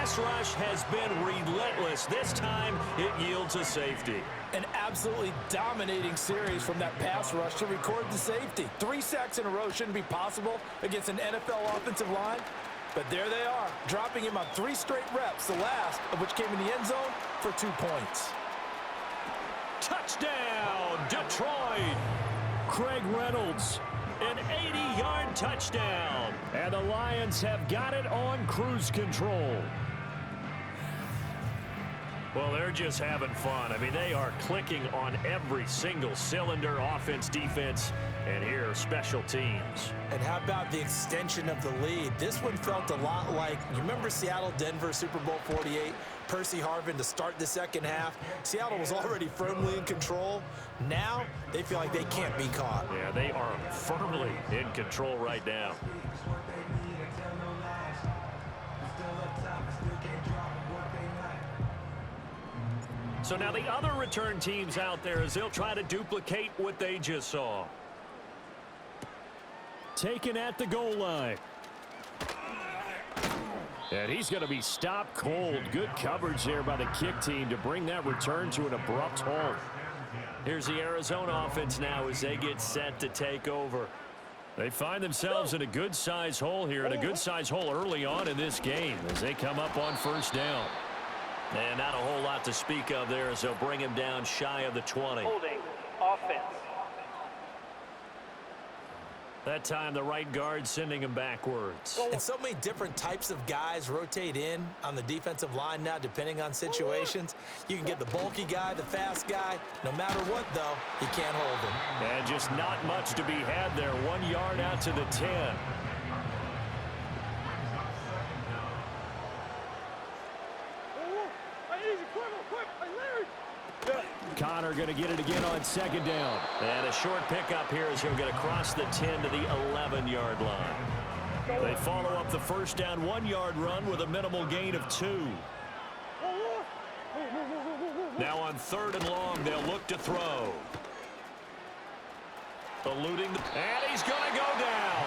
pass rush has been relentless. This time, it yields a safety. An absolutely dominating series from that pass rush to record the safety. 3 sacks in a row shouldn't be possible against an NFL offensive line. But there they are, dropping him on 3 straight reps, the last of which came in the end zone for 2 points. Touchdown, Detroit! Craig Reynolds, an 80-yard touchdown. And the Lions have got it on cruise control. Well, they're just having fun. I mean, they are clicking on every single cylinder, offense, defense, and here, special teams. And how about the extension of the lead? This one felt a lot like, you remember Seattle-Denver, Super Bowl 48? Percy Harvin to start the second half. Seattle was already firmly in control. Now, they feel like they can't be caught. Yeah, they are firmly in control right now. So now the other return teams out there as they'll try to duplicate what they just saw. Taken at the goal line. And he's going to be stopped cold. Good coverage there by the kick team to bring that return to an abrupt halt. Here's the Arizona offense now as they get set to take over. They find themselves in a good-sized hole here, and a good-sized hole early on in this game as they come up on first down. And not a whole lot to speak of there as they'll bring him down shy of the 20. Holding offense. That time the right guard sending him backwards. And so many different types of guys rotate in on the defensive line now depending on situations. You can get the bulky guy, the fast guy. No matter what, though, you can't hold him. And just not much to be had there. 1 yard out to the 10. Connor going to get it again on second down. And a short pickup here as he'll get across the 10 to the 11-yard line. They follow up the first down 1-yard run with a minimal gain of 2. Now on 3rd and long, they'll look to throw. Eluding and he's going to go down.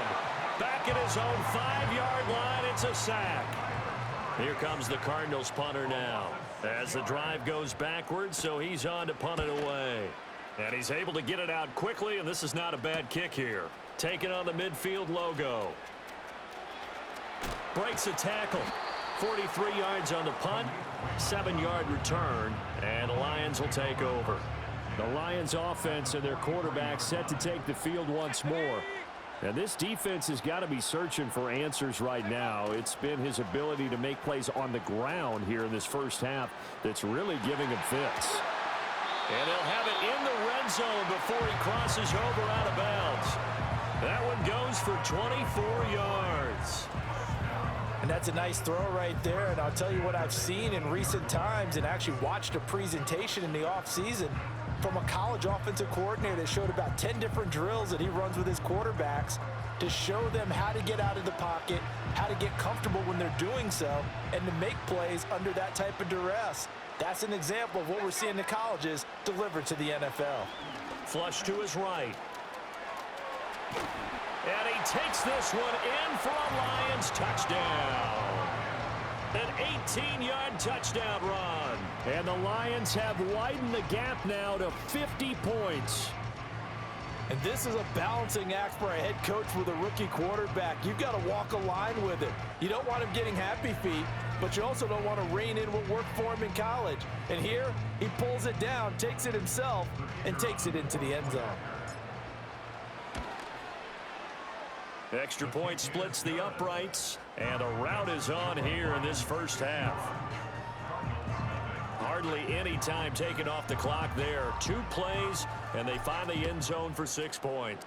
Back at his own 5-yard line, it's a sack. Here comes the Cardinals punter now. As the drive goes backwards, so he's on to punt it away. And he's able to get it out quickly, and this is not a bad kick here. Taking on the midfield logo. Breaks a tackle. 43 yards on the punt. 7-yard return, and the Lions will take over. The Lions offense and their quarterback set to take the field once more. And this defense has got to be searching for answers right now. It's been his ability to make plays on the ground here in this first half that's really giving him fits. And they'll have it in the red zone before he crosses over out of bounds. That one goes for 24 yards. And that's a nice throw right there. And I'll tell you what I've seen in recent times and actually watched a presentation in the offseason from a college offensive coordinator that showed about 10 different drills that he runs with his quarterbacks to show them how to get out of the pocket, how to get comfortable when they're doing so, and to make plays under that type of duress. That's an example of what we're seeing in colleges delivered to the NFL. Flush to his right. And he takes this one in for a Lions touchdown. An 18-yard touchdown run. And the Lions have widened the gap now to 50 points. And this is a balancing act for a head coach with a rookie quarterback. You've got to walk a line with it. You don't want him getting happy feet, but you also don't want to rein in what worked for him in college. And here, he pulls it down, takes it himself, and takes it into the end zone. Extra point splits the uprights, and a rout is on here in this first half. Hardly any time taken off the clock there. 2 plays, and they find the end zone for 6 points.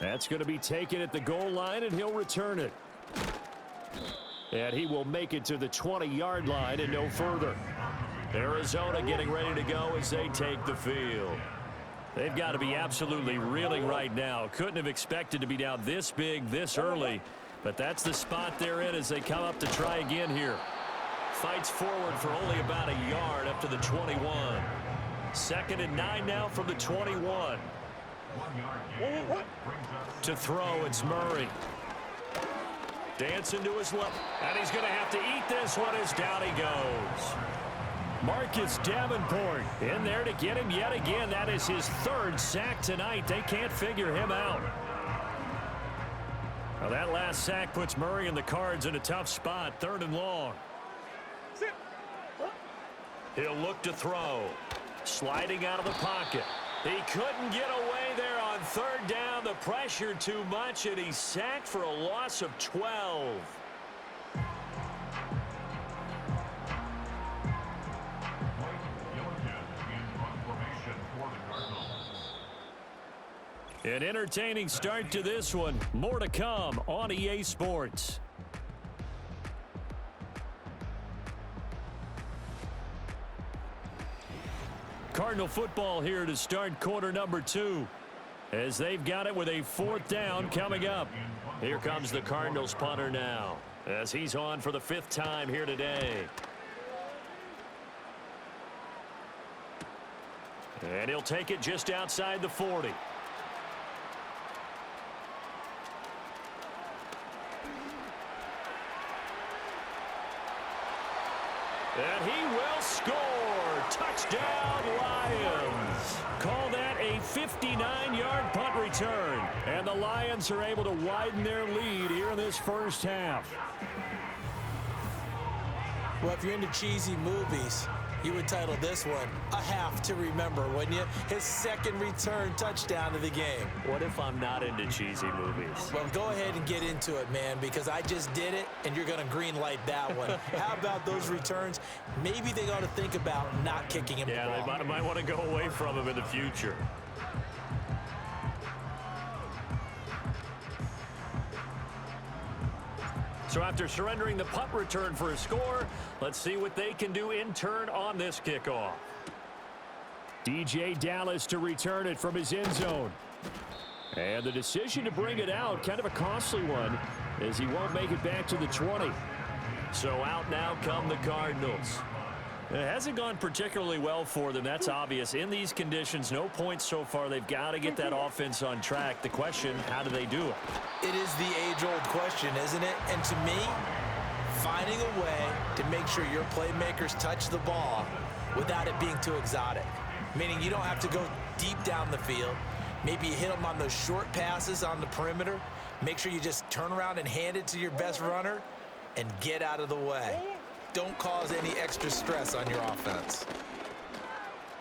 That's going to be taken at the goal line, and he'll return it. And he will make it to the 20-yard line and no further. Arizona getting ready to go as they take the field. They've got to be absolutely reeling right now. Couldn't have expected to be down this big this early, but that's the spot they're in as they come up to try again here. Fights forward for only about a yard up to the 21. 2nd and 9 now from the 21. To throw, it's Murray. Dancing to his left, and he's going to have to eat this one as down he goes. Marcus Davenport in there to get him yet again. That is his 3rd sack tonight. They can't figure him out. Now that last sack puts Murray and the Cards in a tough spot. 3rd and long. He'll look to throw. Sliding out of the pocket. He couldn't get away there on 3rd down. The pressure too much, and he's sacked for a loss of 12. An entertaining start to this one. More to come on EA Sports. Cardinal football here to start quarter number 2. As they've got it with a 4th down coming up. Here comes the Cardinals punter now, as he's on for the 5th time here today. And he'll take it just outside the 40. And he will score. Touchdown, Lions. Call that a 59-yard punt return. And the Lions are able to widen their lead here in this first half. Well, if you're into cheesy movies, you would title this one A Half to Remember, wouldn't you? His 2nd return touchdown of the game. What if I'm not into cheesy movies? Well, go ahead and get into it, man, because I just did it, and you're going to green light that one. How about those returns? Maybe they ought to think about not kicking him the ball. Yeah, they might want to go away from him in the future. So after surrendering the punt return for a score, let's see what they can do in turn on this kickoff. DJ Dallas to return it from his end zone. And the decision to bring it out, kind of a costly one, as he won't make it back to the 20. So out now come the Cardinals. It hasn't gone particularly well for them. That's obvious. In these conditions, no points so far. They've got to get that offense on track. The question, how do they do it? It is the age-old question, isn't it? And to me, finding a way to make sure your playmakers touch the ball without it being too exotic. Meaning you don't have to go deep down the field. Maybe you hit them on those short passes on the perimeter. Make sure you just turn around and hand it to your best runner and get out of the way. Don't cause any extra stress on your offense.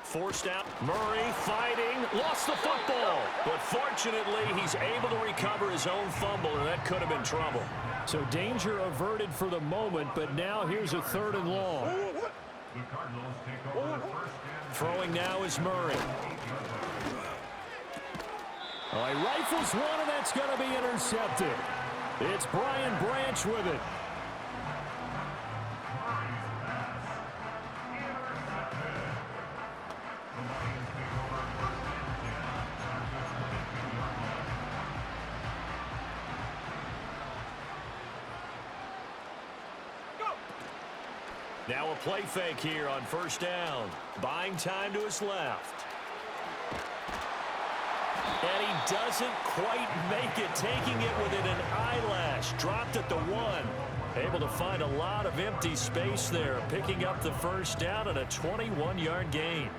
Forced out. Murray fighting. Lost the football. But fortunately, he's able to recover his own fumble, and that could have been trouble. So danger averted for the moment, but now here's a 3rd and long. Throwing now is Murray. Oh, he rifles one, and that's going to be intercepted. It's Brian Branch with it. Now a play fake here on 1st down. Buying time to his left. And he doesn't quite make it, taking it within an eyelash. Dropped at the 1. Able to find a lot of empty space there, picking up the 1st down and a 21-yard gain.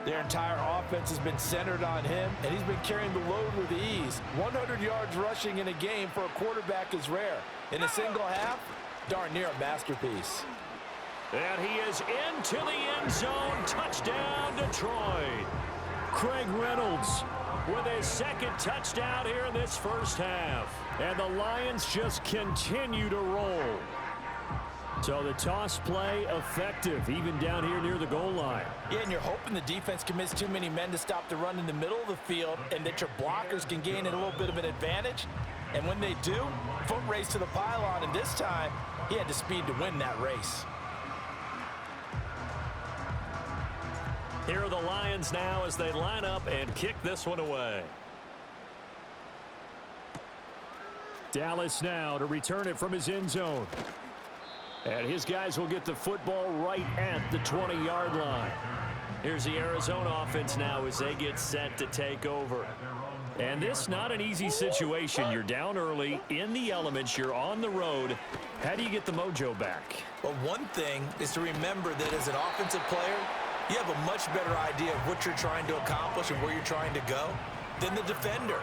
Their entire offense has been centered on him, and he's been carrying the load with ease. 100 yards rushing in a game for a quarterback is rare. In a single half, darn near a masterpiece. And he is into the end zone. Touchdown, Detroit. Craig Reynolds with his 2nd touchdown here in this first half. And the Lions just continue to roll. So the toss play effective, even down here near the goal line. Yeah, and you're hoping the defense commits too many men to stop the run in the middle of the field and that your blockers can gain a little bit of an advantage. And when they do, foot race to the pylon, and this time, he had the speed to win that race. Here are the Lions now as they line up and kick this one away. Dallas now to return it from his end zone. And his guys will get the football right at the 20-yard line. Here's the Arizona offense now as they get set to take over. And this not an easy situation. You're down early, in the elements, you're on the road. How do you get the mojo back? Well, one thing is to remember that as an offensive player, you have a much better idea of what you're trying to accomplish and where you're trying to go than the defender.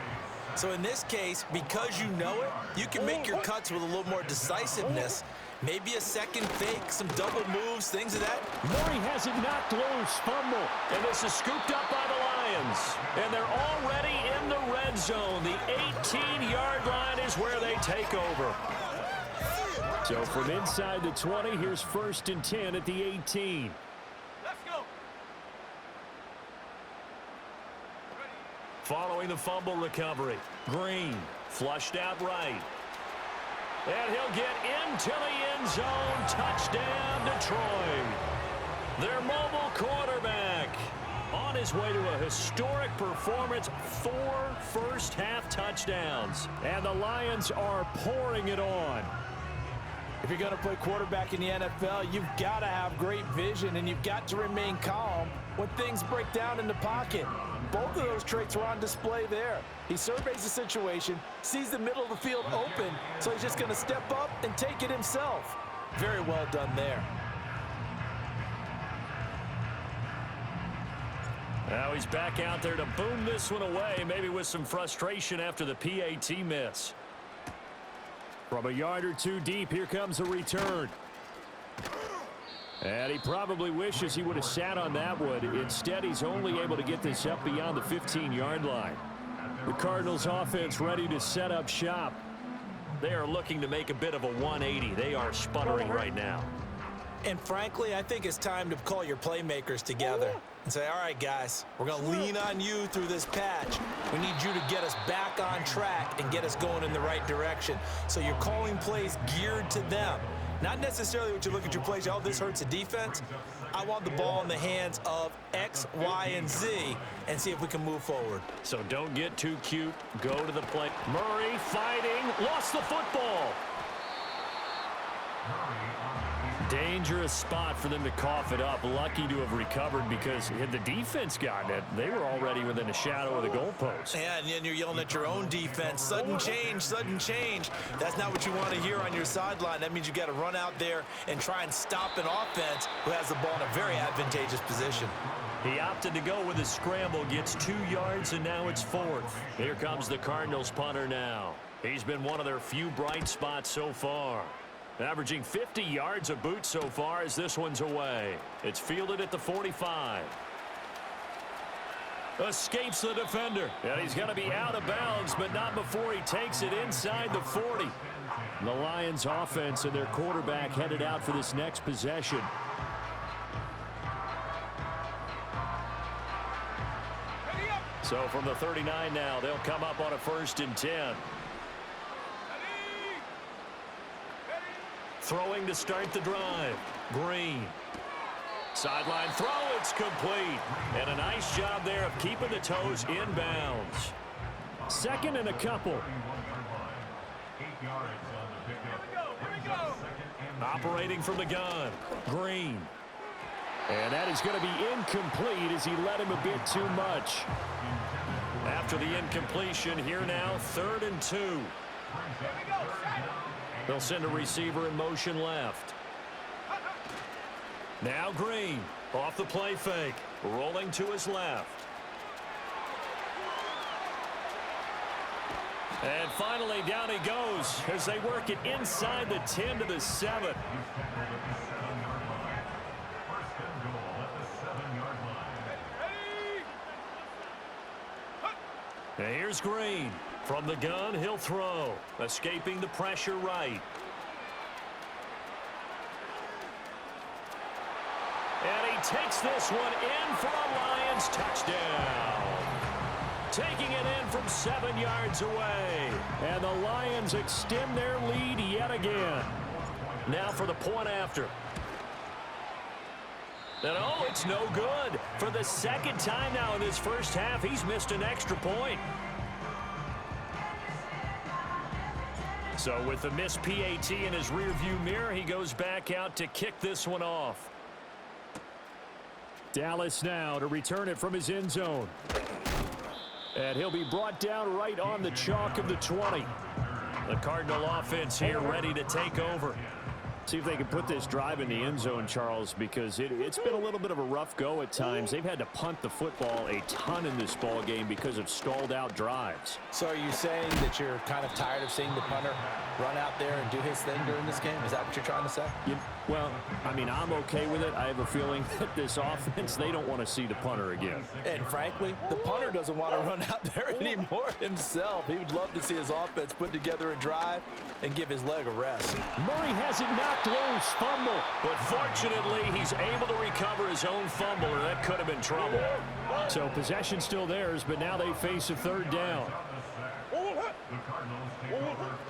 So in this case, because you know it, you can make your cuts with a little more decisiveness. Maybe a second fake, some double moves, things of that. Murray has it knocked loose, fumble. And this is scooped up by the Lions. And they're already in the red zone. The 18-yard line is where they take over. So from inside the 20, here's 1st and 10 at the 18. Following the fumble recovery, Green flushed out right. And he'll get into the end zone. Touchdown, Detroit. Their mobile quarterback on his way to a historic performance. 4 first-half touchdowns. And the Lions are pouring it on. If you're going to play quarterback in the NFL, you've got to have great vision, and you've got to remain calm when things break down in the pocket. Both of those traits were on display there. He surveys the situation, sees the middle of the field open, so he's just going to step up and take it himself. Very well done there. Now he's back out there to boom this one away, maybe with some frustration after the PAT miss. From a yard or two deep, here comes a return. And he probably wishes he would have sat on that one. Instead, he's only able to get this up beyond the 15-yard line. The Cardinals offense ready to set up shop. They are looking to make a bit of a 180. They are sputtering right now. And frankly, I think it's time to call your playmakers together and say, all right, guys, we're going to lean on you through this patch. We need you to get us back on track and get us going in the right direction. So you're calling plays geared to them. Not necessarily what you look at your plays, oh, this hurts the defense. I want the ball in the hands of X, Y, and Z and see if we can move forward. So don't get too cute. Go to the play. Murray fighting. Lost the football. Dangerous spot for them to cough it up. Lucky to have recovered because had the defense gotten it, they were already within a shadow of the goalpost. And you're yelling at your own defense. Sudden change, sudden change. That's not what you want to hear on your sideline. That means you got to run out there and try and stop an offense who has the ball in a very advantageous position. He opted to go with a scramble, gets 2 yards, and now it's 4th. Here comes the Cardinals punter now. He's been one of their few bright spots so far. Averaging 50 yards a boot so far as this one's away. It's fielded at the 45. Escapes the defender. And he's going to be out of bounds, but not before he takes it inside the 40. The Lions offense and their quarterback headed out for this next possession. So from the 39 now, they'll come up on a 1st and 10. Throwing to start the drive. Green. Sideline throw, it's complete. And a nice job there of keeping the toes in bounds. 2nd and a couple. Operating from the gun. Green. And that is going to be incomplete as he let him a bit too much. After the incompletion, here now, 3rd and 2. They'll send a receiver in motion left. Now Green off the play fake, rolling to his left. And finally down he goes as they work it inside the 10 to the 7. And here's Green. From the gun, he'll throw. Escaping the pressure right. takes this one in for a Lions touchdown. Taking it in from 7 yards away. And the Lions extend their lead yet again. Now for the point after. And oh, it's no good. For the second time now in this first half, he's missed an extra point. So with the missed PAT in his rearview mirror, he goes back out to kick this one off. Dallas now to return it from his end zone. And he'll be brought down right on the chalk of the 20. The Cardinal offense here ready to take over. See if they can put this drive in the end zone, Charles, because it's been a little bit of a rough go at times. They've had to punt the football a ton in this ball game because of stalled out drives. So are you saying that you're kind of tired of seeing the punter run out there and do his thing during this game? Is that what you're trying to say? Well, I mean, I'm okay with it. I have a feeling that this offense, they don't want to see the punter again. And frankly, the punter doesn't want to run out there anymore himself. He would love to see his offense put together a drive and give his leg a rest. Murray has it knocked loose, fumble. But fortunately, he's able to recover his own fumble, or that could have been trouble. So possession still theirs, but now they face a third down.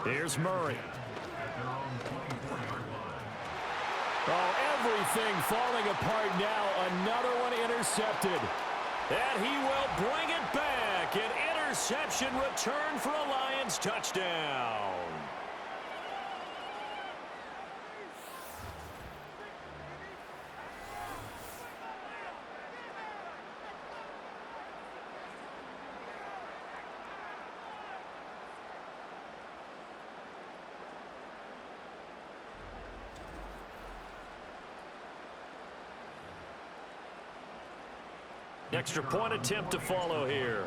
Here's Murray. Oh, everything falling apart now. Another one intercepted. And he will bring it back. An interception return for a Lions touchdown. Extra point attempt to follow here.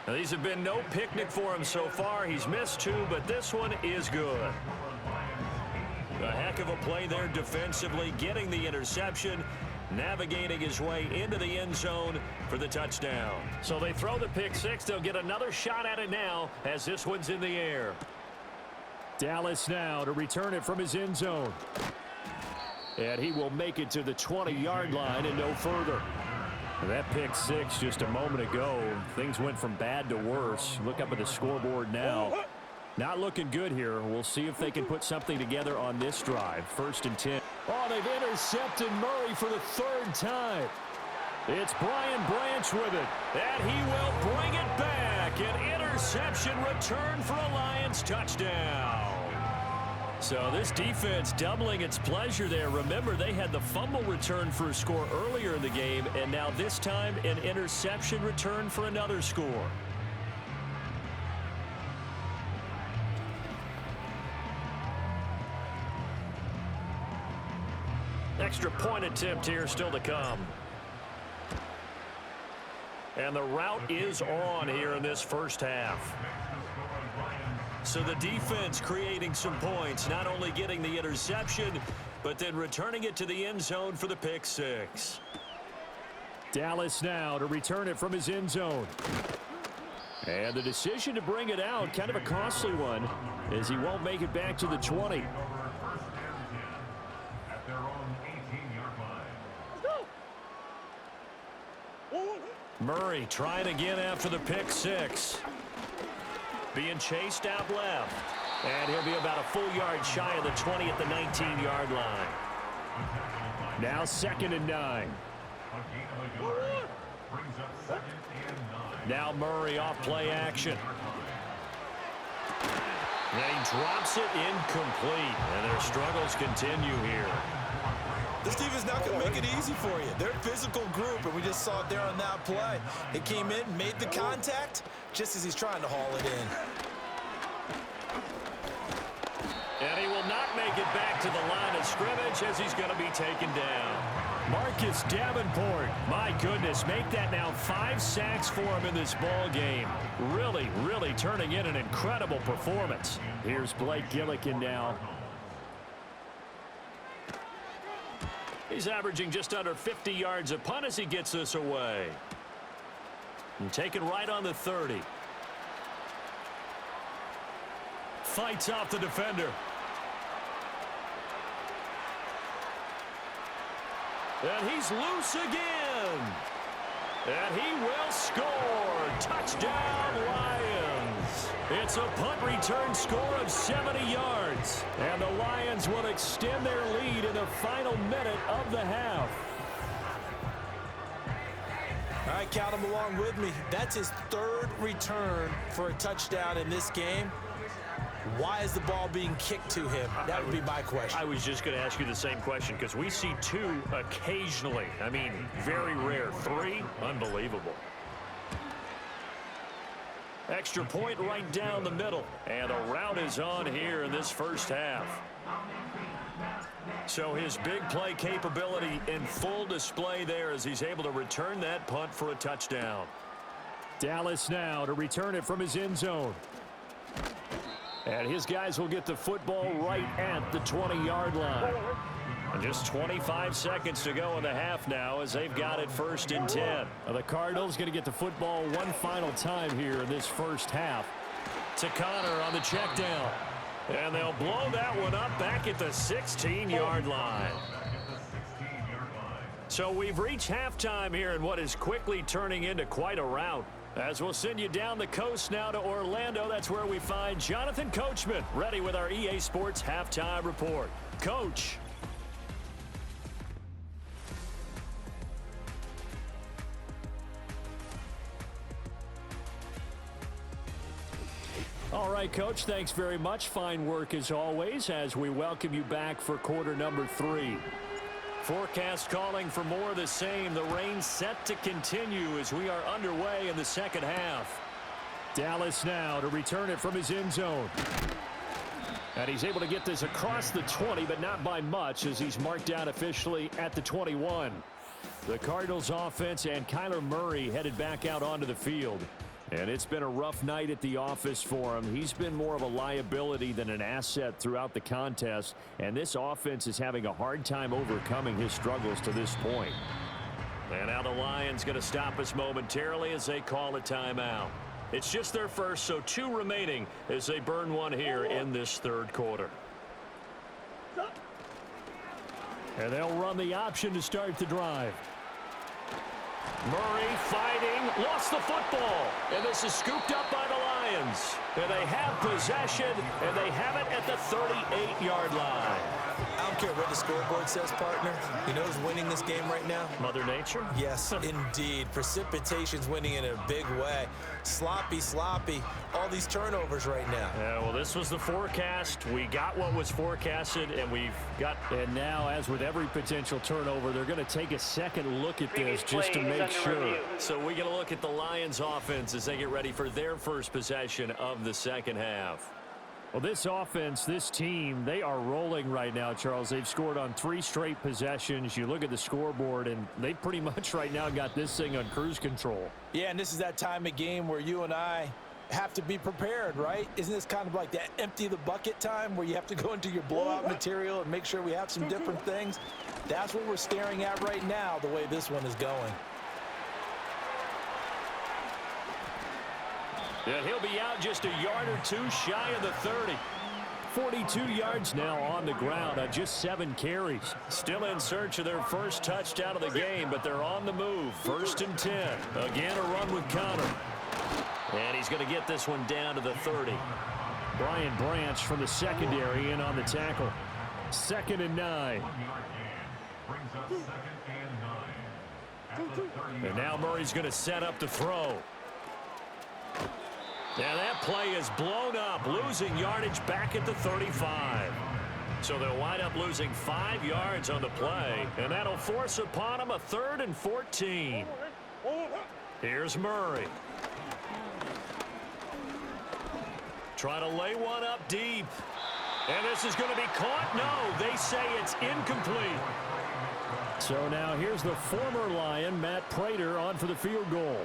Now, these have been no picnic for him so far. He's missed 2, but this one is good. A heck of a play there defensively, getting the interception, navigating his way into the end zone for the touchdown. So they throw the pick 6. They'll get another shot at it now as this one's in the air. Dallas now to return it from his end zone. And he will make it to the 20-yard line and no further. That pick 6 just a moment ago. Things went from bad to worse. Look up at the scoreboard now. Not looking good here. We'll see if they can put something together on this drive. 1st and 10. Oh, they've intercepted Murray for the 3rd time. It's Brian Branch with it. And he will bring it back. An interception return for a Lions touchdown. So this defense doubling its pleasure there. Remember, they had the fumble return for a score earlier in the game, and now this time an interception return for another score. Extra point attempt here still to come. And the route is on here in this first half. So the defense creating some points, not only getting the interception, but then returning it to the end zone for the pick 6. Dallas now to return it from his end zone. And the decision to bring it out, kind of a costly one, as he won't make it back to the 20. Murray trying again after the pick 6. Being chased out left. And he'll be about a full yard shy of the 20 at the 19-yard line. Now 2nd and 9. Now Murray off play action. And he drops it incomplete. And their struggles continue here. This team is not going to make it easy for you. They're a physical group, and we just saw it there on that play. He came in, made the contact, just as he's trying to haul it in. And he will not make it back to the line of scrimmage as he's going to be taken down. Marcus Davenport, my goodness, make that now 5 sacks for him in this ball game. Really, really turning in an incredible performance. Here's Blake Gillikin now. He's averaging just under 50 yards a punt as he gets this away. And taken right on the 30. Fights off the defender. And he's loose again. And he will score. Touchdown, Lions. It's a punt return score of 70 yards. And the Lions will extend their lead in the final minute of the half. All right, count him along with me. That's his third return for a touchdown in this game. Why is the ball being kicked to him? That would be my question. I was just going to ask you the same question because we see 2 occasionally. I mean, very rare. 3, unbelievable. Extra point right down the middle. And a rout is on here in this first half. So his big play capability in full display there as he's able to return that punt for a touchdown. Dallas now to return it from his end zone. And his guys will get the football right at the 20-yard line. And just 25 seconds to go in the half now as they've got it 1st and 10. Now the Cardinals going to get the football one final time here in this first half. To Connor on the check down. And they'll blow that one up back at the 16-yard line. So we've reached halftime here in what is quickly turning into quite a rout. As we'll send you down the coast now to Orlando, that's where we find Jonathan Coachman ready with our EA Sports Halftime Report. Coach. All right, Coach, thanks very much. Fine work as always as we welcome you back for quarter number 3. Forecast calling for more of the same. The rain set to continue as we are underway in the second half. Dallas now to return it from his end zone. And he's able to get this across the 20, but not by much as he's marked down officially at the 21. The Cardinals offense and Kyler Murray headed back out onto the field. And it's been a rough night at the office for him. He's been more of a liability than an asset throughout the contest. And this offense is having a hard time overcoming his struggles to this point. And now the Lions going to stop us momentarily as they call a timeout. It's just their first, so 2 remaining as they burn one here in this third quarter. And they'll run the option to start the drive. Murray fighting, lost the football, and this is scooped up by the Lions. And they have possession, and they have it at the 38-yard line. I don't care what the scoreboard says, partner. You know who's winning this game right now? Mother Nature? Yes, indeed. Precipitation's winning in a big way. Sloppy, all these turnovers right now. Yeah, well, this was the forecast. We got what was forecasted, and we've got... And now, as with every potential turnover, they're going to take a second look at this just to make sure. So we get a look at the Lions offense as they get ready for their first possession of the second half. Well, this offense, this team, they are rolling right now, Charles. They've scored on 3 straight possessions. You look at the scoreboard, and they pretty much right now got this thing on cruise control. Yeah, and this is that time of game where you and I have to be prepared, right? Isn't this kind of like that empty the bucket time where you have to go into your blowout material and make sure we have some different things? That's what we're staring at right now, the way this one is going. And he'll be out just a yard or 2 shy of the 30. 42 yards now on the ground on just 7 carries. Still in search of their first touchdown of the game, but they're on the move. 1st and 10. Again, a run with Connor. And he's going to get this one down to the 30. Brian Branch from the secondary in on the tackle. 2nd and 9. And now Murray's going to set up the throw. Now that play is blown up, losing yardage back at the 35. So they'll wind up losing 5 yards on the play, and that'll force upon them a 3rd and 14. Here's Murray. Trying to lay one up deep. And this is going to be caught. No, they say it's incomplete. So now here's the former Lion, Matt Prater, on for the field goal.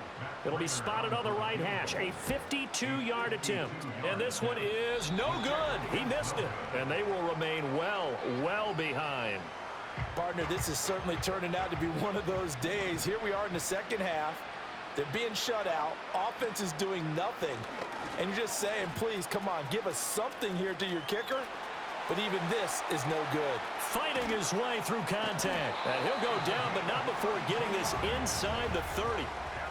It'll be spotted on the right hash, a 52-yard attempt. And this one is no good. He missed it. And they will remain well behind. Partner, this is certainly turning out to be one of those days. Here we are in the second half. They're being shut out. Offense is doing nothing. And you're just saying, please, come on, give us something here to your kicker. but even this is no good. Fighting his way through contact. And he'll go down, but not before getting this inside the 30.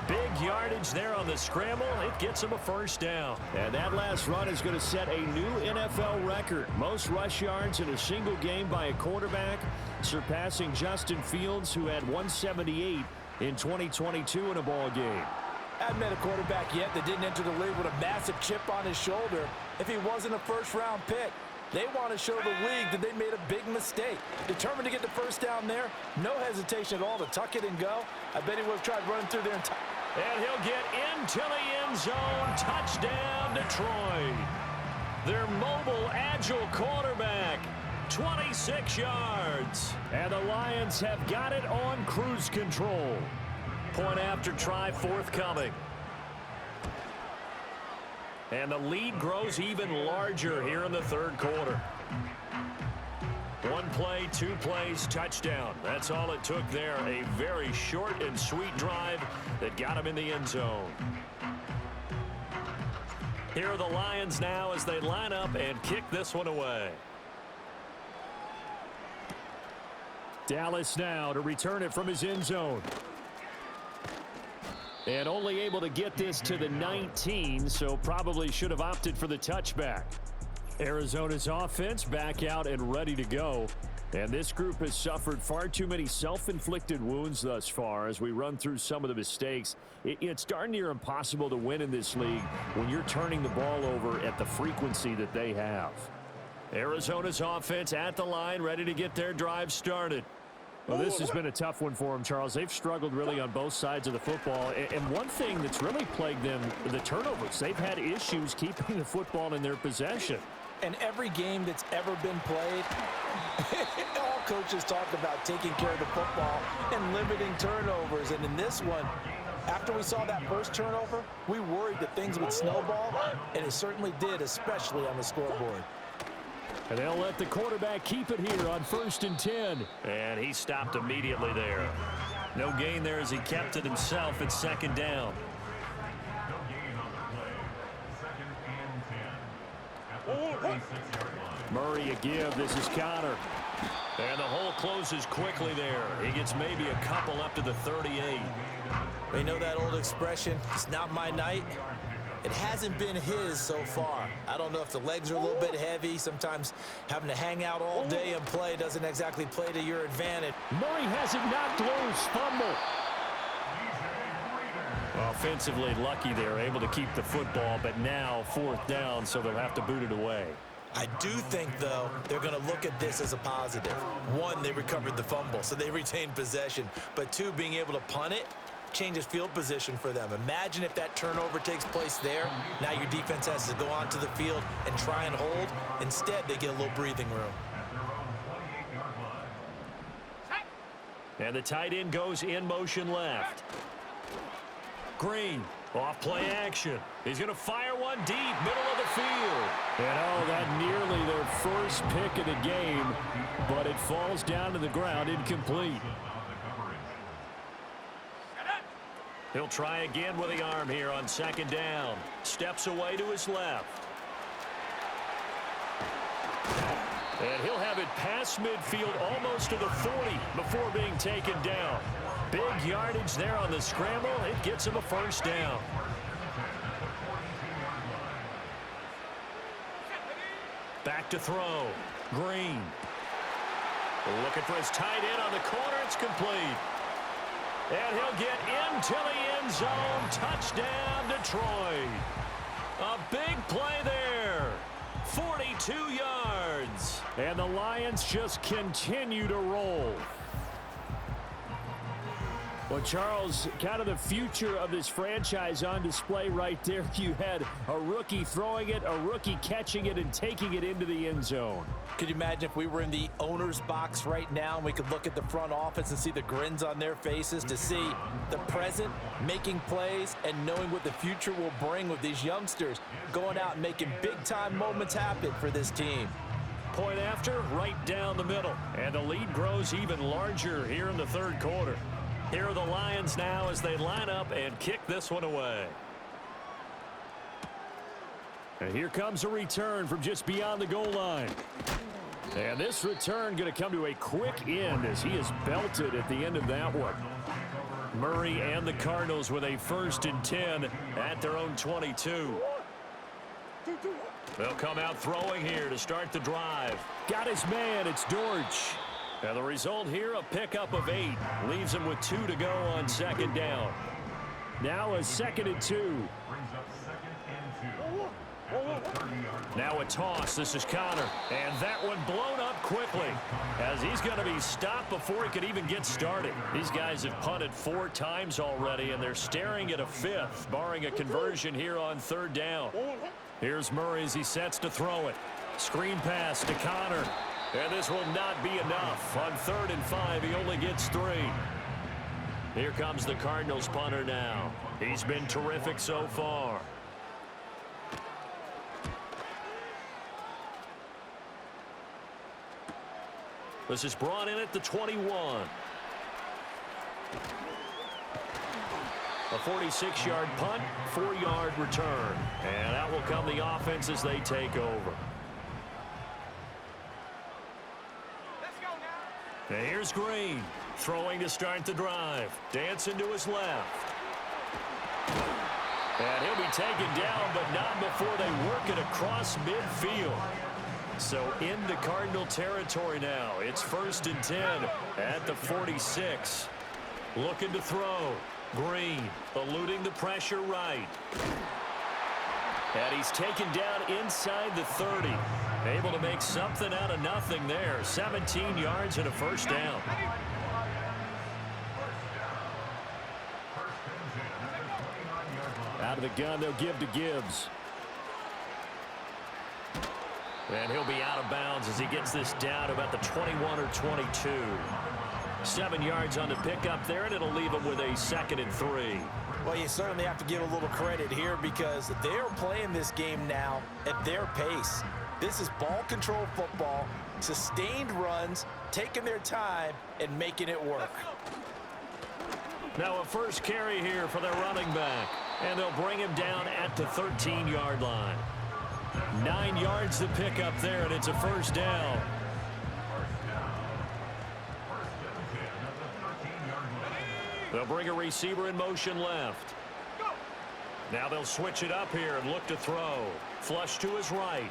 Big yardage there on the scramble. It gets him a first down. And that last run is going to set a new NFL record. Most rush yards in a single game by a quarterback, surpassing Justin Fields, who had 178 in 2022 in a ball game. I haven't met a quarterback yet that didn't enter the league with a massive chip on his shoulder if he wasn't a first-round pick. They want to show the league that they made a big mistake. Determined to get the first down there. No hesitation at all to tuck it and go. I bet he would have tried running through there. And he'll get into the end zone. Touchdown, Detroit. Their mobile, agile quarterback. 26 yards. And the Lions have got it on cruise control. Point after try forthcoming. And the lead grows even larger here in the third quarter. One play, two plays, touchdown. That's all it took there. A very short and sweet drive that got him in the end zone. Here are the Lions now as they line up and kick this one away. Dallas now to return it from his end zone. And only able to get this to the 19, so probably should have opted for the touchback. Arizona's offense back out and ready to go. And this group has suffered far too many self-inflicted wounds thus far as we run through some of the mistakes. It's darn near impossible to win in this league when you're turning the ball over at the frequency that they have. Arizona's offense at the line, ready to get their drive started. Well, this has been a tough one for them, Charles. They've struggled really on both sides of the football. And one thing that's really plagued them, the turnovers. They've had issues keeping the football in their possession. And every game that's ever been played, all coaches talk about taking care of the football and limiting turnovers. And in this one, after we saw that first turnover, we worried that things would snowball, and it certainly did, especially on the scoreboard. And they'll let the quarterback keep it here on 1st and 10. And he stopped immediately there. No gain there as he kept it himself at 2nd down. Murray a give. This is Connor. And the hole closes quickly there. He gets maybe a couple up to the 38. You know that old expression, it's not my night? It hasn't been his so far. I don't know if the legs are a little bit heavy. Sometimes having to hang out all day and play doesn't exactly play to your advantage. Murray has it knocked loose. Fumble. Offensively lucky they're able to keep the football, but now 4th down, so they'll have to boot it away. I do think, though, they're going to look at this as a positive. One, they recovered the fumble, so they retained possession. But two, being able to punt it changes field position for them. Imagine if that turnover takes place there. Now your defense has to go onto the field and try and hold. Instead, they get a little breathing room. And the tight end goes in motion left. Green, off play action. He's going to fire one deep, middle of the field. And oh, that nearly their first pick of the game, but it falls down to the ground incomplete. He'll try again with the arm here on 2nd down. Steps away to his left. And he'll have it past midfield almost to the 40 before being taken down. Big yardage there on the scramble. It gets him a first down. Back to throw. Green. Looking for his tight end on the corner. It's complete. And he'll get into the end zone. Touchdown, Detroit. A big play there. 42 yards. And the Lions just continue to roll. Well, Charles, kind of the future of this franchise on display right there. You had a rookie throwing it, a rookie catching it, and taking it into the end zone. Could you imagine if we were in the owner's box right now and we could look at the front office and see the grins on their faces to see the present making plays and knowing what the future will bring with these youngsters going out and making big-time moments happen for this team. Point after, right down the middle. And the lead grows even larger here in the third quarter. Here are the Lions now as they line up and kick this one away. And here comes a return from just beyond the goal line. And this return going to come to a quick end as he is belted at the end of that one. Murray and the Cardinals with a 1st and 10 at their own 22. They'll come out throwing here to start the drive. Got his man. It's Dortch. And the result here, a pickup of 8. Leaves him with 2 to go on 2nd down. Now a 2nd and 2. Now a toss. This is Connor. And that one blown up quickly as he's going to be stopped before he could even get started. These guys have punted 4 times already, and they're staring at a 5th, barring a conversion here on 3rd down. Here's Murray as he sets to throw it. Screen pass to Connor. And this will not be enough. On 3rd and 5, he only gets 3. Here comes the Cardinals punter now. He's been terrific so far. This is brought in at the 21. A 46-yard punt, 4-yard return. And out will come the offense as they take over. And here's Green, throwing to start the drive. Dancing to his left. And he'll be taken down, but not before they work it across midfield. So into Cardinal territory now. It's 1st and 10 at the 46. Looking to throw. Green eluding the pressure right. And he's taken down inside the 30. Able to make something out of nothing there. 17 yards and a 1st down. Out of the gun, they'll give to Gibbs. And he'll be out of bounds as he gets this down to about the 21 or 22. 7 yards on the pickup there, and it'll leave him with a 2nd and 3. Well, you certainly have to give a little credit here because they're playing this game now at their pace. This is ball control football, sustained runs, taking their time, and making it work. Now a first carry here for their running back, and they'll bring him down at the 13-yard line. 9 yards to pick up there, and it's a 1st down. They'll bring a receiver in motion left. Now they'll switch it up here and look to throw. Flush to his right.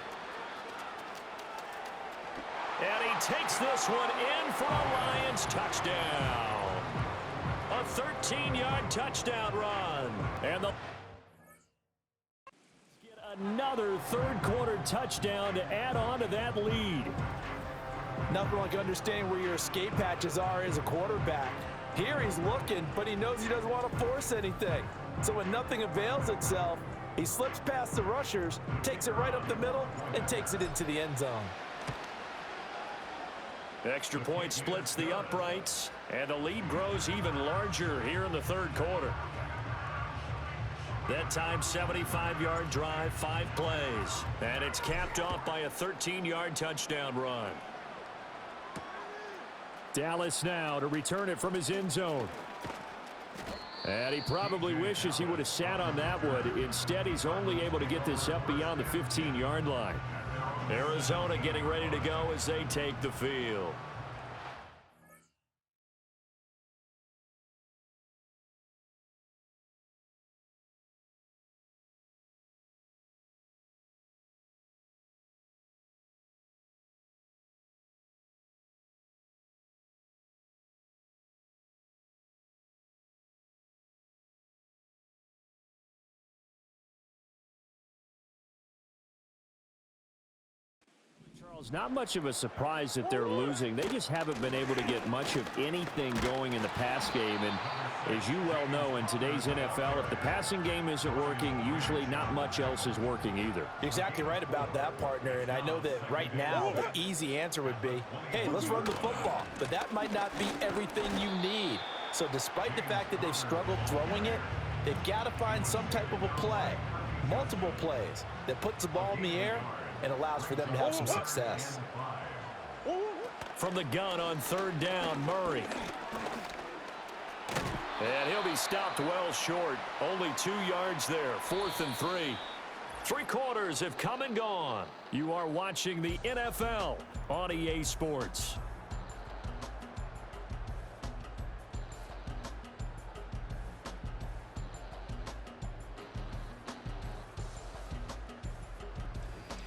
And he takes this one in for a Lions touchdown. A 13-yard touchdown run. And the get another 3rd quarter touchdown to add on to that lead. Nothing like understanding where your escape patches are as a quarterback. Here he's looking, but he knows he doesn't want to force anything. So when nothing avails itself, he slips past the rushers, takes it right up the middle, and takes it into the end zone. Extra point splits the uprights, and the lead grows even larger here in the 3rd quarter. That time, 75-yard drive, 5 plays. And it's capped off by a 13-yard touchdown run. Dallas now to return it from his end zone. And he probably wishes he would have sat on that one. Instead, he's only able to get this up beyond the 15-yard line. Arizona getting ready to go as they take the field. Not much of a surprise that they're losing. They just haven't been able to get much of anything going in the pass game. And as you well know, in today's NFL, if the passing game isn't working, usually not much else is working either. You're exactly right about that, partner. And I know that right now the easy answer would be, hey, let's run the football. But that might not be everything you need. So despite the fact that they've struggled throwing it, they've got to find some type of a play, multiple plays, that puts the ball in the air and allows for them to have some success. From the gun on 3rd down, Murray. And he'll be stopped well short. Only 2 yards there, 4th and 3. Three quarters have come and gone. You are watching the NFL on EA Sports.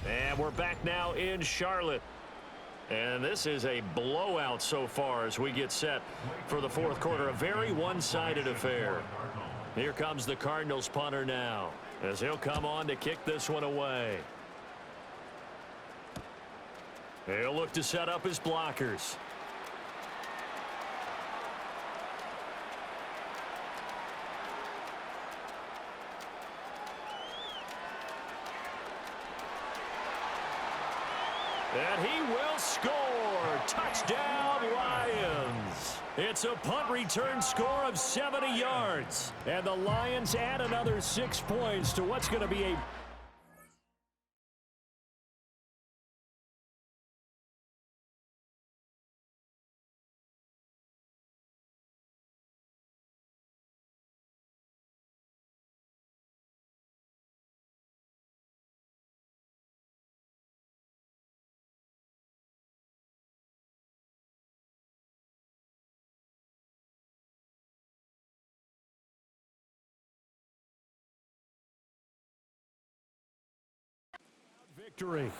And we're back now in Charlotte. And this is a blowout so far as we get set for the fourth quarter. A very one-sided affair. Here comes the Cardinals punter now, as he'll come on to kick this one away. He'll look to set up his blockers. And he will score. Touchdown, Lions. It's a punt return score of 70 yards. And the Lions add another 6 points to what's going to be a victory.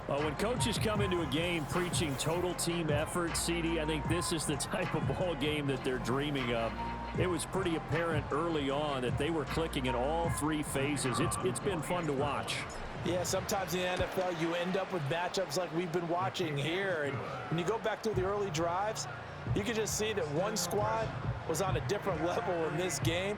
When coaches come into a game preaching total team effort, CD, I think this is the type of ball game that they're dreaming of. It was pretty apparent early on that they were clicking in all three phases. It's been fun to watch. Yeah, sometimes in the NFL you end up with matchups like we've been watching here. And when you go back through the early drives, you can just see that one squad was on a different level in this game.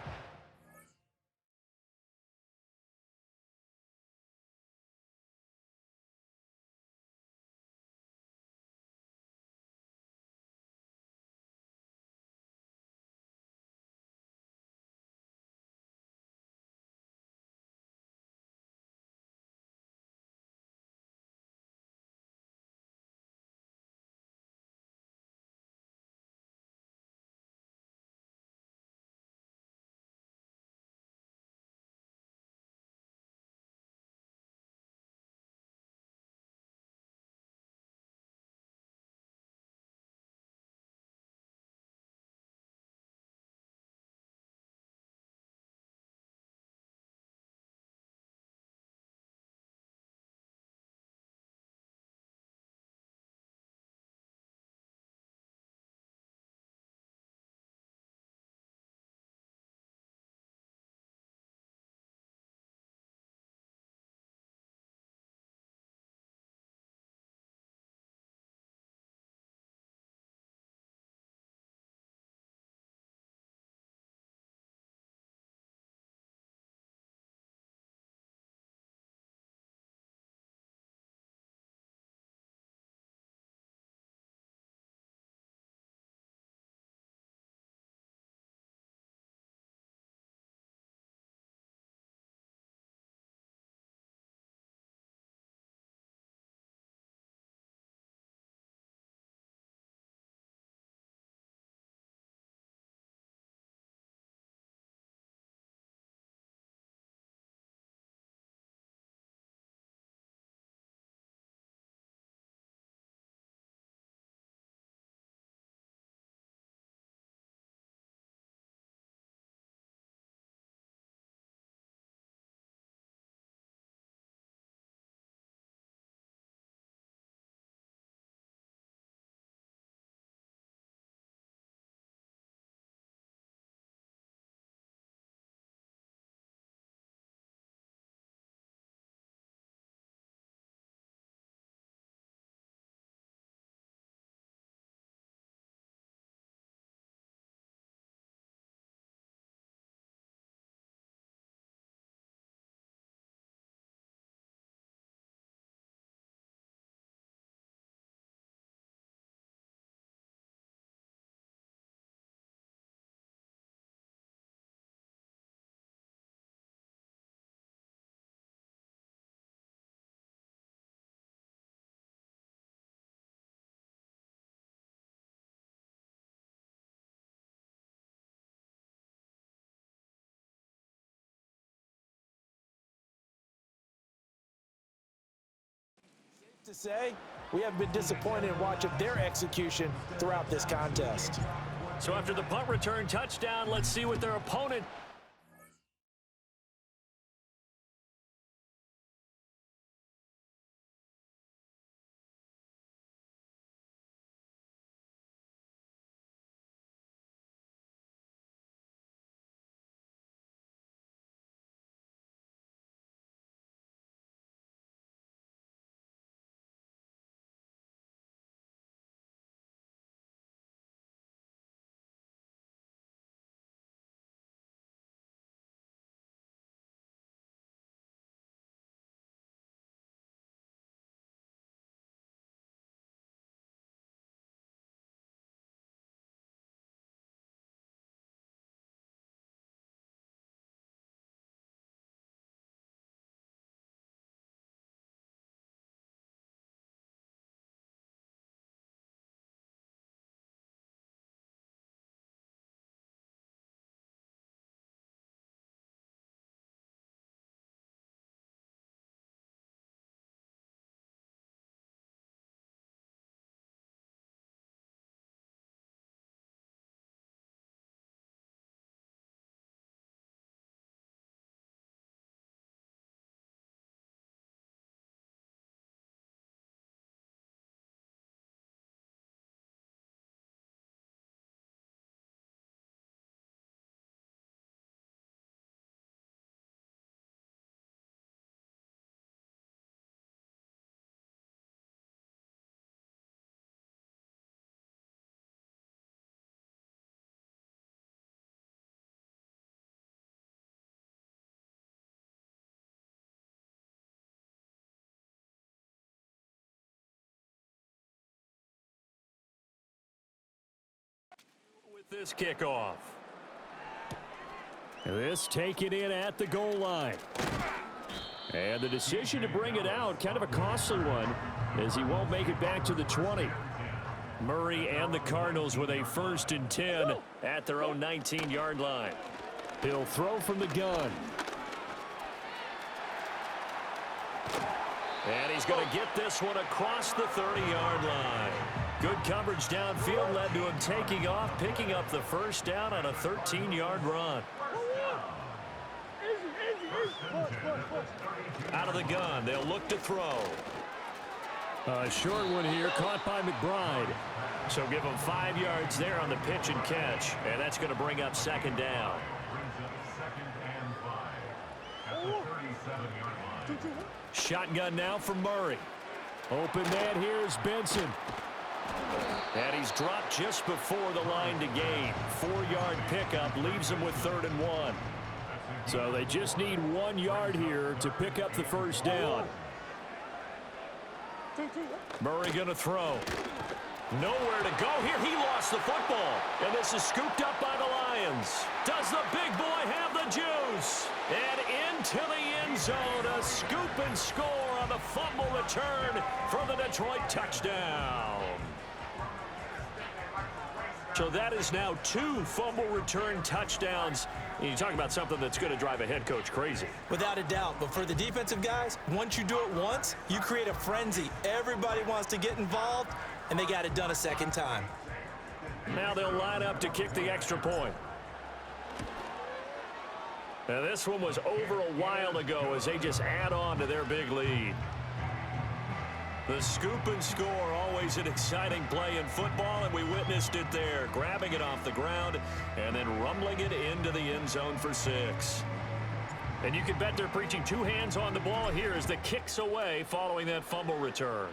To say, we have been disappointed in watching their execution throughout this contest. So after the punt return touchdown, let's see what their opponent with this kickoff. This taken in at the goal line. And the decision to bring it out, kind of a costly one, as he won't make it back to the 20. Murray and the Cardinals with a 1st and 10 at their own 19-yard line. He'll throw from the gun. And he's going to get this one across the 30-yard line. Good coverage downfield led to him taking off, picking up the 1st down on a 13-yard run. Out of the gun, they'll look to throw. A short one here, caught by McBride. So give him 5 yards there on the pitch and catch, and that's going to bring up 2nd down. Shotgun now for Murray. Open man here is Benson. And he's dropped just before the line to gain. 4-yard pickup leaves him with 3rd and 1. So they just need 1 yard here to pick up the 1st down. Murray going to throw. Nowhere to go here. He lost the football. And this is scooped up by the Lions. Does the big boy have the juice? And into the end zone. A scoop and score on the fumble return for the Detroit touchdown. So that is now 2 fumble return touchdowns. And you talk about something that's going to drive a head coach crazy. Without a doubt. But for the defensive guys, once you do it once, you create a frenzy. Everybody wants to get involved, and they got it done a 2nd time. Now they'll line up to kick the extra point. Now this one was over a while ago as they just add on to their big lead. The scoop and score, always an exciting play in football, and we witnessed it there, grabbing it off the ground and then rumbling it into the end zone for 6. And you can bet they're preaching 2 hands on the ball here as the kick's away following that fumble return.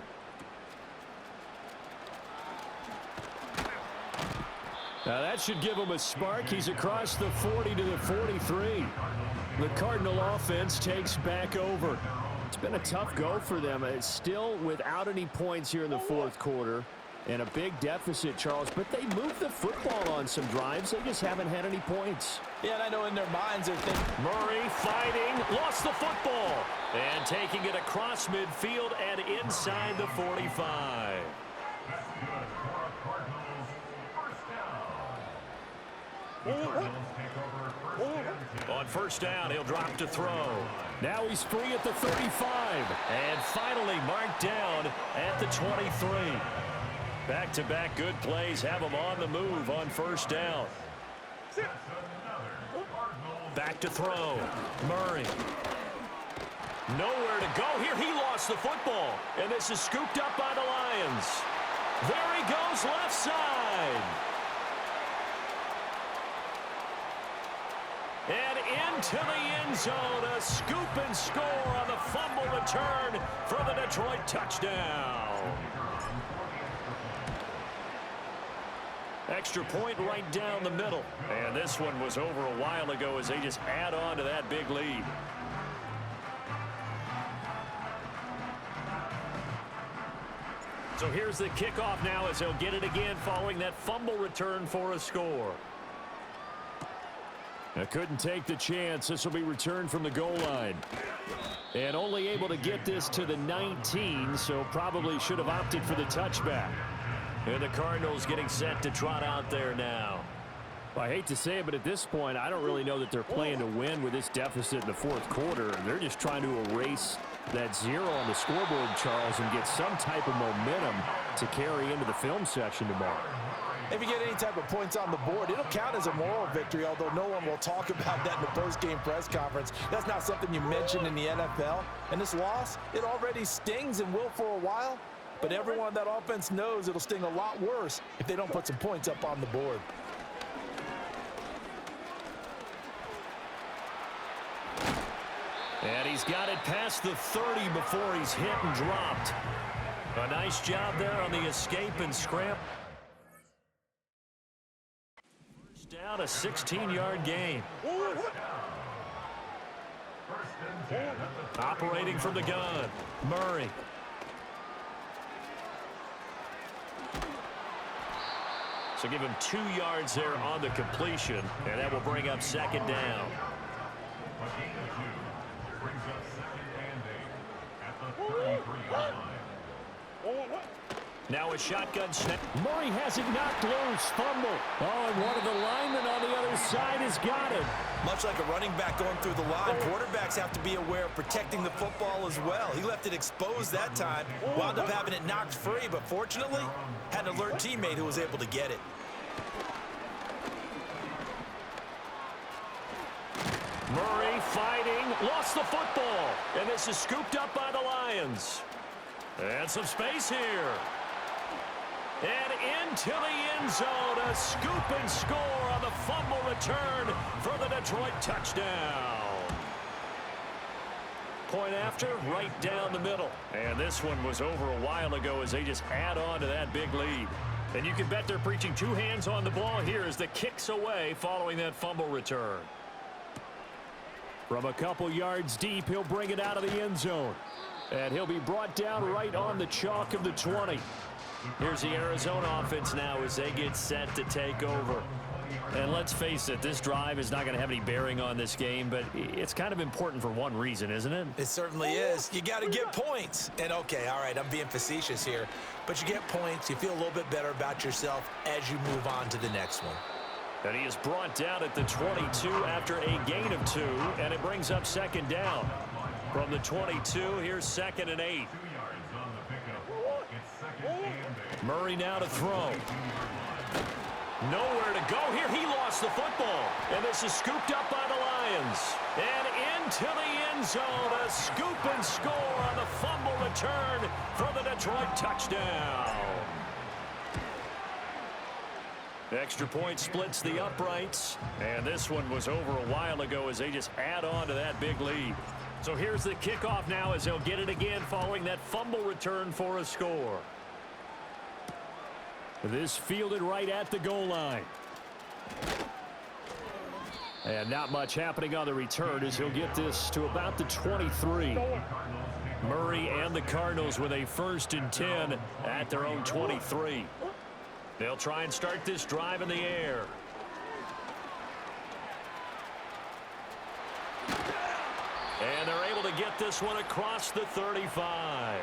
Now that should give him a spark. He's across the 40 to the 43. The Cardinal offense takes back over. It's been a tough go for them. It's still without any points here in the 4th quarter and a big deficit, Charles, but they moved the football on some drives. They just haven't had any points. Yeah, and I know in their minds they're thinking. Murray fighting, lost the football, and taking it across midfield and inside the 45. On first down, he'll drop to throw. Now he's free at the 35. And finally marked down at the 23. Back-to-back good plays have him on the move on first down. Back to throw. Murray. Nowhere to go here. He lost the football. And this is scooped up by the Lions. There he goes left side. And into the end zone. A scoop and score on the fumble return for the Detroit touchdown. Extra point right down the middle. And this one was over a while ago as they just add on to that big lead. So here's the kickoff now as he'll get it again following that fumble return for a score. Now couldn't take the chance. This will be returned from the goal line. And only able to get this to the 19, so probably should have opted for the touchback. And the Cardinals getting set to trot out there now. Well, I hate to say it, but at this point, I don't really know that they're playing to win with this deficit in the fourth quarter. They're just trying to erase that zero on the scoreboard, Charles, and get some type of momentum to carry into the film session tomorrow. If you get any type of points on the board, it'll count as a moral victory, although no one will talk about that in the post-game press conference. That's not something you mention in the NFL. And this loss, it already stings and will for a while. But everyone on that offense knows it'll sting a lot worse if they don't put some points up on the board. And he's got it past the 30 before he's hit and dropped. A nice job there on the escape and scramble. First down, a 16-yard gain. Operating from the gun, Murray. So give him 2 yards there on the completion, and that will bring up second down. Now a shotgun snap. Murray has it knocked loose. Fumble. Oh, and one of the linemen on the other side has got it. Much like a running back going through the line, quarterbacks have to be aware of protecting the football as well. He left it exposed that time, wound up having it knocked free, but fortunately, had an alert teammate who was able to get it. Murray fighting, lost the football, and this is scooped up by the Lions. And some space here. And into the end zone, a scoop and score on the fumble return for the Detroit touchdown. Point after, right down the middle. And this one was over a while ago as they just add on to that big lead. And you can bet they're preaching 2 hands on the ball here as the kick's away following that fumble return. From a couple yards deep, he'll bring it out of the end zone. And he'll be brought down right on the chalk of the 20. Here's the Arizona offense now as they get set to take over. And let's face it, this drive is not going to have any bearing on this game, but it's kind of important for one reason, isn't it? It certainly is. You got to get points. And okay, all right, I'm being facetious here, but you get points, you feel a little bit better about yourself as you move on to the next one. And he is brought down at the 22 after a gain of 2, and it brings up second down. From the 22, here's 2nd and 8. Murray now to throw. Nowhere to go here. He lost the football. And this is scooped up by the Lions. And into the end zone, a scoop and score on the fumble return for the Detroit touchdown. Extra point splits the uprights. And this one was over a while ago as they just add on to that big lead. So here's the kickoff now as they'll get it again following that fumble return for a score. This fielded right at the goal line. And not much happening on the return as he'll get this to about the 23. Murray and the Cardinals with a 1st and 10 at their own 23. They'll try and start this drive in the air. And they're able to get this one across the 35.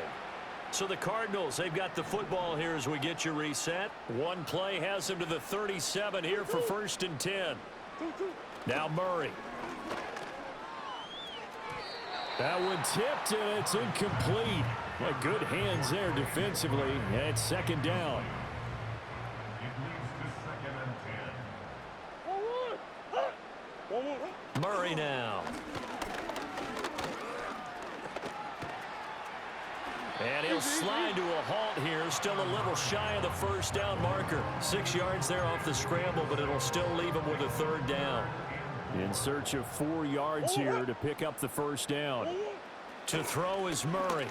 So the Cardinals, they've got the football here as we get you reset. One play has them to the 37 here for 1st and 10. Now Murray. That one tipped, and it's incomplete. Well, good hands there defensively. And it's 2nd down. Murray now. And he'll slide to a halt here. Still a little shy of the 1st down marker. 6 yards there off the scramble, but it'll still leave him with a 3rd down. In search of 4 yards here to pick up the 1st down. To throw is Murray.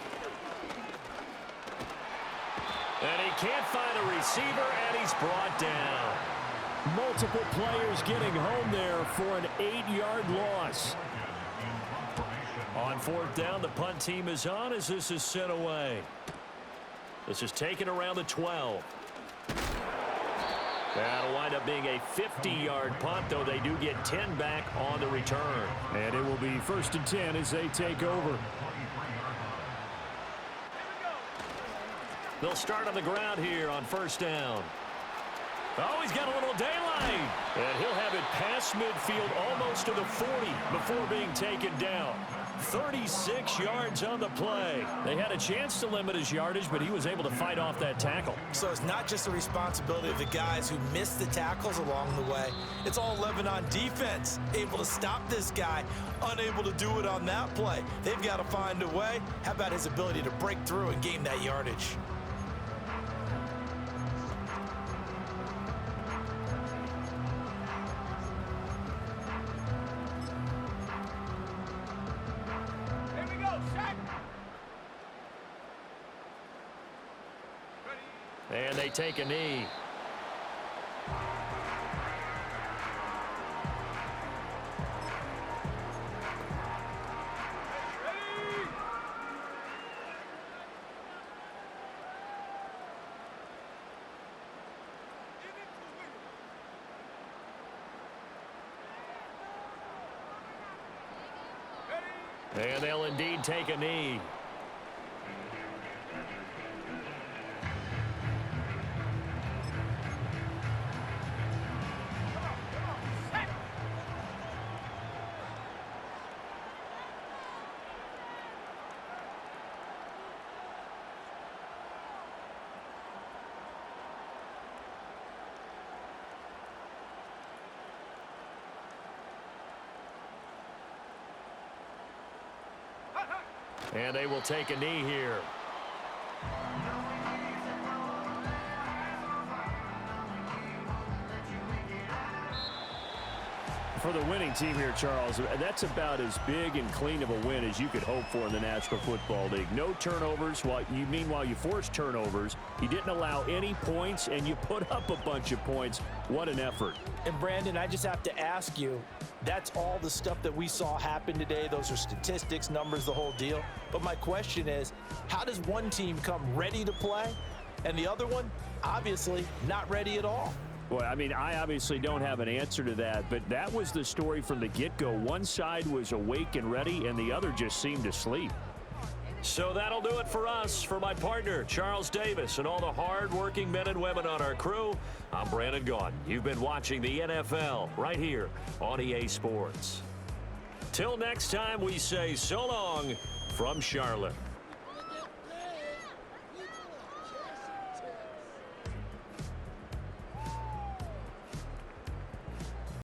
And he can't find a receiver, and he's brought down. Multiple players getting home there for an 8-yard loss. On 4th down, the punt team is on as this is sent away. This is taken around the 12. That'll wind up being a 50-yard punt, though they do get 10 back on the return. And it will be 1st and 10 as they take over. They'll start on the ground here on 1st down. Oh, he's got a little daylight. And he'll have it past midfield almost to the 40 before being taken down. 36 yards on the play. They had a chance to limit his yardage, but he was able to fight off that tackle. So it's not just the responsibility of the guys who missed the tackles along the way. It's all 11 on defense, able to stop this guy, unable to do it on that play. They've got to find a way. How about his ability to break through and gain that yardage? And they take a knee. And they'll indeed take a knee. And they will take a knee here. For the winning team here, Charles, that's about as big and clean of a win as you could hope for in the National Football League. No turnovers. Meanwhile, you forced turnovers. You didn't allow any points, and you put up a bunch of points. What an effort. And, Brandon, I just have to ask you, that's all the stuff that we saw happen today. Those are statistics, numbers, the whole deal. But my question is, how does one team come ready to play, and the other one, obviously, not ready at all? Well, I mean, I obviously don't have an answer to that, but that was the story from the get-go. One side was awake and ready, and the other just seemed to sleep. So that'll do it for us. For my partner, Charles Davis, and all the hard-working men and women on our crew, I'm Brandon Gaudin. You've been watching the NFL right here on EA Sports. Till next time, we say so long from Charlotte.